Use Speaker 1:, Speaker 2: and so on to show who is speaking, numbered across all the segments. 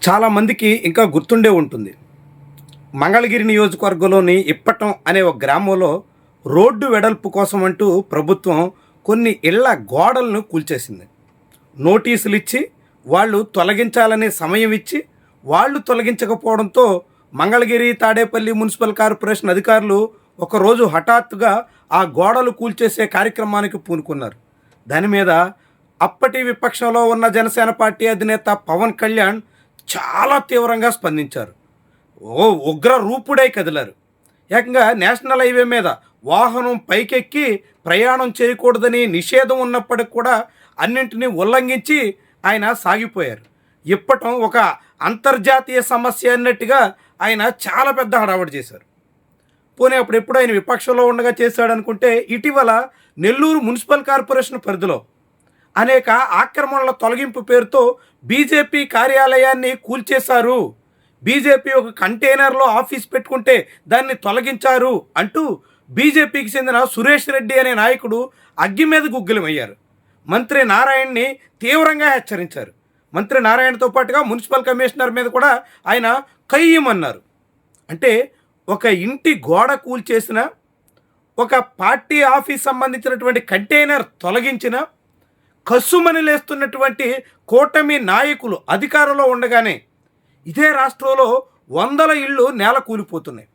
Speaker 1: చాలామందికి ఇంకా గుర్తుండే ఉంటుంది. మంగళగిరి నియోజకవర్గంలోని ఇప్పటం అనే ఒక గ్రామంలో రోడ్డు వెడల్పు కోసం అంటూ ప్రభుత్వం కొన్ని ఇళ్ల గోడలను కూల్చేసింది. నోటీసులు ఇచ్చి వాళ్ళు తొలగించాలనే సమయం ఇచ్చి వాళ్ళు తొలగించకపోవడంతో మంగళగిరి తాడేపల్లి మున్సిపల్ కార్పొరేషన్ అధికారులు ఒకరోజు హఠాత్తుగా ఆ గోడలు కూల్చేసే కార్యక్రమానికి పూనుకున్నారు. దాని మీద అప్పటి విపక్షంలో ఉన్న జనసేన పార్టీ అధినేత పవన్ కళ్యాణ్ చాలా తీవ్రంగా స్పందించారు. ఉగ్ర రూపుడై కదిలారు. ఏకంగా నేషనల్ హైవే మీద వాహనం పైకెక్కి ప్రయాణం చేయకూడదని నిషేధం ఉన్నప్పటికి కూడా అన్నింటినీ ఉల్లంఘించి ఆయన సాగిపోయారు. ఇప్పటం ఒక అంతర్జాతీయ సమస్య అన్నట్టుగా ఆయన చాలా పెద్ద హడావడి చేశారు. పోనీ అప్పుడు ఎప్పుడు ఆయన విపక్షంలో ఉండగా చేశాడనుకుంటే ఇటీవల నెల్లూరు మున్సిపల్ కార్పొరేషన్ పరిధిలో అనేక ఆక్రమణల తొలగింపు పేరుతో బీజేపీ కార్యాలయాన్ని కూల్చేశారు, బీజేపీ ఒక కంటైనర్లో ఆఫీస్ పెట్టుకుంటే దాన్ని తొలగించారు అంటూ బీజేపీకి చెందిన సురేష్ రెడ్డి అనే నాయకుడు అగ్గి మీద గుగ్గిలమయ్యారు. మంత్రి నారాయణని తీవ్రంగా హెచ్చరించారు. మంత్రి నారాయణతో పాటుగా మున్సిపల్ కమిషనర్ మీద కూడా ఆయన కయ్యమన్నారు. అంటే ఒక ఇంటి గోడ కూల్చేసిన, ఒక పార్టీ ఆఫీస్ సంబంధించినటువంటి కంటైనర్ తొలగించిన, కస్సుమని లేస్తున్నటువంటి కూటమి నాయకులు అధికారంలో ఉండగానే ఇదే రాష్ట్రంలో వందల ఇళ్ళు నేల కూలిపోతున్నాయి.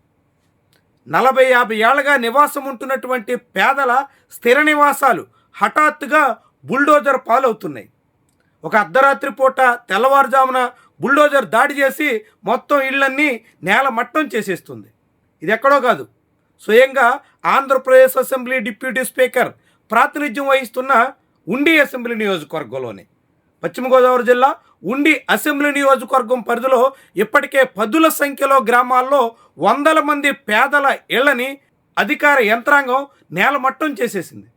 Speaker 1: 40-50 ఏళ్లుగా నివాసం ఉంటున్నటువంటి పేదల స్థిర నివాసాలు హఠాత్తుగా బుల్డోజర్ పాలవుతున్నాయి. ఒక అర్ధరాత్రి పూట తెల్లవారుజామున బుల్డోజర్ దాడి చేసి మొత్తం ఇళ్ళన్నీ నేల మట్టం చేసేస్తుంది. ఇది ఎక్కడో కాదు, స్వయంగా ఆంధ్రప్రదేశ్ అసెంబ్లీ డిప్యూటీ స్పీకర్ ప్రాతినిధ్యం వహిస్తున్న ఉండి అసెంబ్లీ నియోజకవర్గంలోనే పశ్చిమ గోదావరి జిల్లా ఉండి అసెంబ్లీ నియోజకవర్గం పరిధిలో ఇప్పటికే పదుల సంఖ్యలో గ్రామాల్లో వందల మంది పేదల ఇళ్లని అధికార యంత్రాంగం నేలమట్టం చేసేసింది.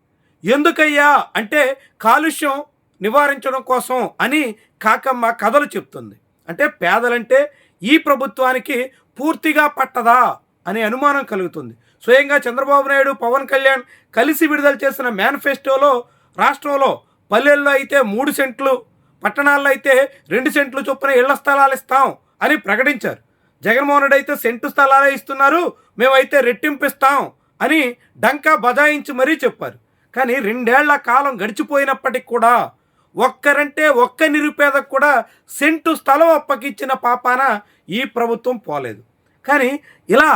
Speaker 1: ఎందుకయ్యా అంటే కాలుష్యం నివారించడం కోసం అని కాకమ్మ కథలు చెప్తుంది. అంటే పేదలంటే ఈ ప్రభుత్వానికి పూర్తిగా పట్టదా అనే అనుమానం కలుగుతుంది. స్వయంగా చంద్రబాబు నాయుడు, పవన్ కళ్యాణ్ కలిసి విడుదల చేసిన మేనిఫెస్టోలో రాష్ట్రంలో పల్లెల్లో అయితే 3 సెంట్లు, పట్టణాల్లో అయితే 2 సెంట్లు చొప్పున ఇళ్ల స్థలాలు ఇస్తాం అని ప్రకటించారు. జగన్మోహన్ రెడ్డి అయితే సెంటు స్థలాలే ఇస్తున్నారు, మేమైతే రెట్టింపిస్తాం అని డంకా బజాయించి మరీ చెప్పారు. కానీ 2 ఏళ్ల కాలం గడిచిపోయినప్పటికి కూడా ఒక్క నిరుపేదకు కూడా సెంటు స్థలం అప్పగిచ్చిన పాపాన ఈ ప్రభుత్వం పోలేదు. కానీ ఇలా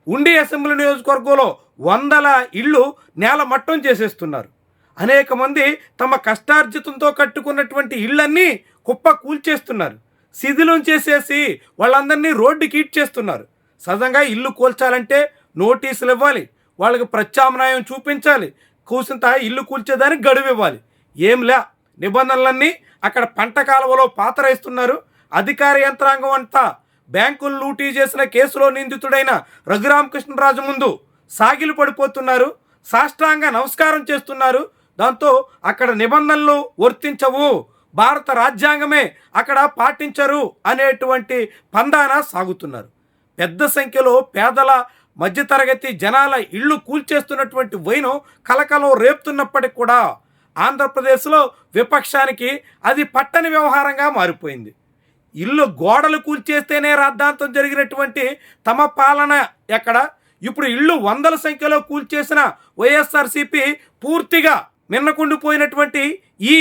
Speaker 1: ఉండి అసెంబ్లీ నియోజకవర్గంలో వందల ఇళ్ళు నేల మట్టం చేసేస్తున్నారు. అనేక మంది తమ కష్టార్జితంతో కట్టుకున్నటువంటి ఇళ్ళన్నీ కుప్ప కూల్చేస్తున్నారు. శిథిలం చేసేసి వాళ్ళందరినీ రోడ్డుకి ఈడ్చేస్తున్నారు. సహజంగా ఇల్లు కూల్చాలంటే నోటీసులు ఇవ్వాలి, వాళ్ళకి ప్రత్యామ్నాయం చూపించాలి, కూసింత ఇల్లు కూల్చేదానికి గడువు ఇవ్వాలి. ఏంలే నిబంధనలన్నీ అక్కడ పంట కాలువలో పాతరేస్తున్నారు. అధికార యంత్రాంగం అంతా బ్యాంకులు లూటీ చేసిన కేసులో నిందితుడైన రఘురామకృష్ణరాజు ముందు సాగిలు పడిపోతున్నారు, సాష్టాంగ నమస్కారం చేస్తున్నారు. దాంతో అక్కడ నిబంధనలు వర్తించవు, భారత రాజ్యాంగమే అక్కడ పాటించరు అనేటువంటి పందాన సాగుతున్నారు. పెద్ద సంఖ్యలో పేదల మధ్యతరగతి జనాల ఇళ్ళు కూల్చేస్తున్నటువంటి వైనం కలకలం రేపుతున్నప్పటికి కూడా ఆంధ్రప్రదేశ్లో విపక్షానికి అది పట్టని వ్యవహారంగా మారిపోయింది. ఇల్లు గోడలు కూల్చేస్తేనే రాద్ధాంతం జరిగినటువంటి తమ పాలన ఎక్కడ? ఇప్పుడు ఇళ్ళు వందల సంఖ్యలో కూల్చేసిన వైఎస్ఆర్సీపీ పూర్తిగా మిన్నకుండిపోయినటువంటి ఈ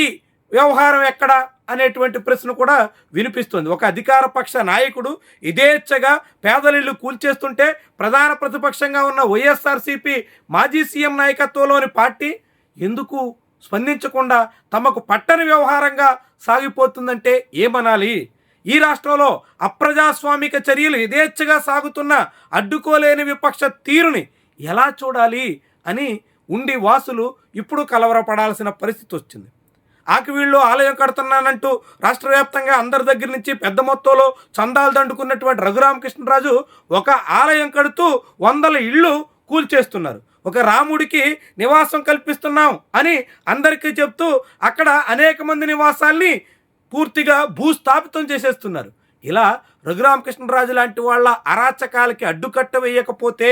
Speaker 1: వ్యవహారం ఎక్కడ అనేటువంటి ప్రశ్న కూడా వినిపిస్తుంది. ఒక అధికార పక్ష నాయకుడు ఇదేచ్ఛగా పేదలిళ్ళు కూల్చేస్తుంటే ప్రధాన ప్రతిపక్షంగా ఉన్న వైఎస్ఆర్సీపీ మాజీ సీఎం నాయకత్వంలోని పార్టీ ఎందుకు స్పందించకుండా తమకు పట్టని వ్యవహారంగా సాగిపోతుందంటే ఏమనాలి? ఈ రాష్ట్రంలో అప్రజాస్వామిక చర్యలు యథేచ్ఛగా సాగుతున్న అడ్డుకోలేని విపక్ష తీరుని ఎలా చూడాలి అని ఉండి వాసులు ఇప్పుడు కలవరపడాల్సిన పరిస్థితి వచ్చింది. ఆకివీళ్ళు ఆలయం కడుతున్నానంటూ రాష్ట్ర వ్యాప్తంగా అందరి దగ్గర నుంచి పెద్ద మొత్తంలో చందాలు దండుకున్నటువంటి రఘురామకృష్ణరాజు ఒక ఆలయం కడుతూ వందల ఇళ్ళు కూల్చేస్తున్నారు. ఒక రాముడికి నివాసం కల్పిస్తున్నాం అని అందరికీ చెప్తూ అక్కడ అనేక మంది నివాసాల్ని పూర్తిగా భూస్థాపితం చేసేస్తున్నారు. ఇలా రఘురామకృష్ణరాజు లాంటి వాళ్ళ అరాచకాలకి అడ్డుకట్ట వేయకపోతే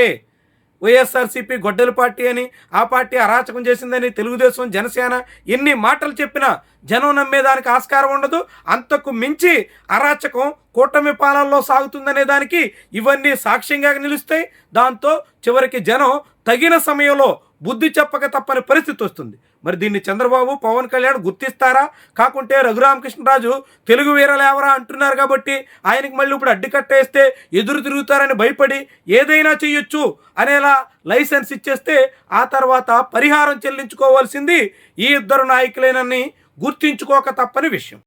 Speaker 1: వైఎస్ఆర్సీపీ గొడ్డలి పార్టీ అని, ఆ పార్టీ అరాచకం చేసిందని, తెలుగుదేశం, జనసేన ఎన్ని మాటలు చెప్పినా జనం నమ్మేదానికి ఆస్కారం ఉండదు. అంతకు మించి అరాచకం కూటమి పాలనలో సాగుతుందనే దానికి ఇవన్నీ సాక్ష్యంగా నిలుస్తాయి. దాంతో చివరికి జనం తగిన సమయంలో బుద్ధి చెప్పక తప్పని పరిస్థితి వస్తుంది. మరి దీన్ని చంద్రబాబు, పవన్ కళ్యాణ్ గుర్తిస్తారా? కాకుంటే రఘురామకృష్ణరాజు తెలుగు వీరలేవరా అంటున్నారు కాబట్టి ఆయనకి మళ్ళీ ఇప్పుడు అడ్డుకట్టేస్తే ఎదురు తిరుగుతారని భయపడి ఏదైనా చెయ్యొచ్చు అనేలా లైసెన్స్ ఇచ్చేస్తే ఆ తర్వాత పరిహారం చెల్లించుకోవాల్సింది ఈ ఇద్దరు నాయకులేనని గుర్తించుకోక తప్పని విషయం.